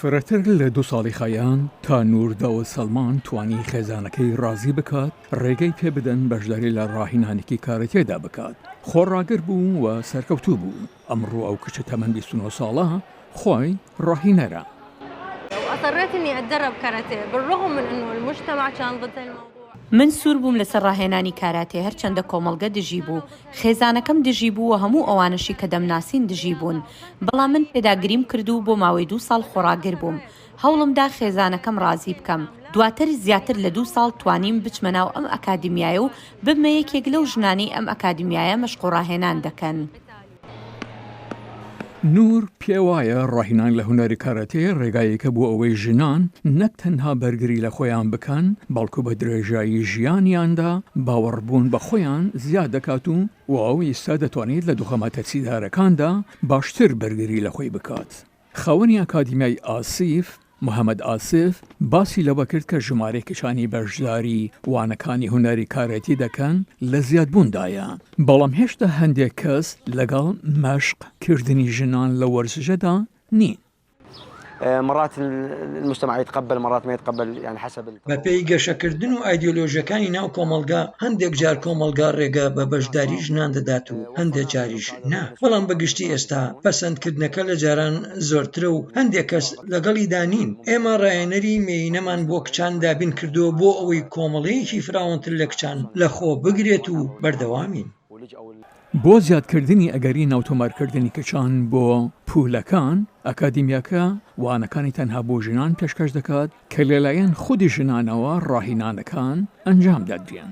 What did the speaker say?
فرەتر لە 2 ساڵی خایان تا نووردەوە سەلمان توانی خێزانەکەی ڕازی بکات ڕێگەی پێ بدەن بەشداری لە ڕاهینانێکی کارەتێدا بکات. خۆڕاگر بوو و سەرکەوتوو بوو. ئەمڕۆ ئەو کچە تەمەن 29 ساڵە خۆی ڕاهینەرە. وأصريت إني أتدرب كاراتيه بالرغم من إنه المجتمع كان ضد الموضوع. من سوور بووم لەسەر ڕاهێنانی کاراتێ هەرچەندە کۆمەڵگە دژی بوو، خێزانەکەم دژی بوو و هەموو ئەوانشی کە دەمناسین دژی بوون. بەڵام من پێداگریم کردو بۆ ماوەی 2 ساڵ خۆڕاگر بووم. هەوڵمدا خێزانەکەم ڕازی بکەم. دواتر زیاتر لە 2 ساڵ توانیم بچمە ناو ئەم ئەکادیمیایە و ببمە یەکێک لەو ژنانی ئەم ئەکادیمیایە مەشق و ڕاهێنان دەکەن. نور پێوایە ڕاهینان لە هونەری کاراتێ ڕێگایەکە بۆ ئەوەی ژنان نەک تەنها بەرگری لە خۆیان بکەن بەڵکو بە درێژایی ژیانیاندا باوەڕبوون بە خۆیان زیاد دەکات و ئەو ئێستا دەتوانێت لە دووخەمە تەرسیدارەکاندا باشتر بەرگری لە خۆی بکات. خاوەنی ئەکادیمیای ئاسیف محەممەد ئاسف باسی لەوە کرد کە ژمارەیەکیشانی بەشداری وانەکانی هونەری کارەتی دەکەن لە زیادبووندایە، بەڵام هێشتا هەندێک کەس لەگەڵ مەشقکردنی ژنان لە وەرزشەدا نین. مرات المجتمع يتقبل مرات ما يتقبل يعني حسب بەپێی گەشەکردن و ئایدیۆلۆژیەکانی ناو کۆمەلگا هەندێک جار کۆمەلگا ڕێگە بە بەشداری ژنان دەدات و هەندێک جاریش نا. بەڵام بەگشتی ئێستا پەسەندکردنەکە لە جاران زۆرترە و هەندێک کەس لەگەڵی دانین. ئێمە ڕایەنەری مێینەمان بۆ کچان دابین کردووە بۆ ئەوەی کۆمەڵەیەکی فراوانتر لە کچان لەخۆ بگرێت و بەردەوامین. بۆ زیادکردنی ئەگەری ناوتۆمارکردنی کچان بۆ پولەکان ئەکادیمیاکە وانەکانی تەنها بۆ ژنان پێشکەش دەکات کە لەلایەن خودی ژنانەوە ڕاهینانەکان ئەنجام دەدرێن.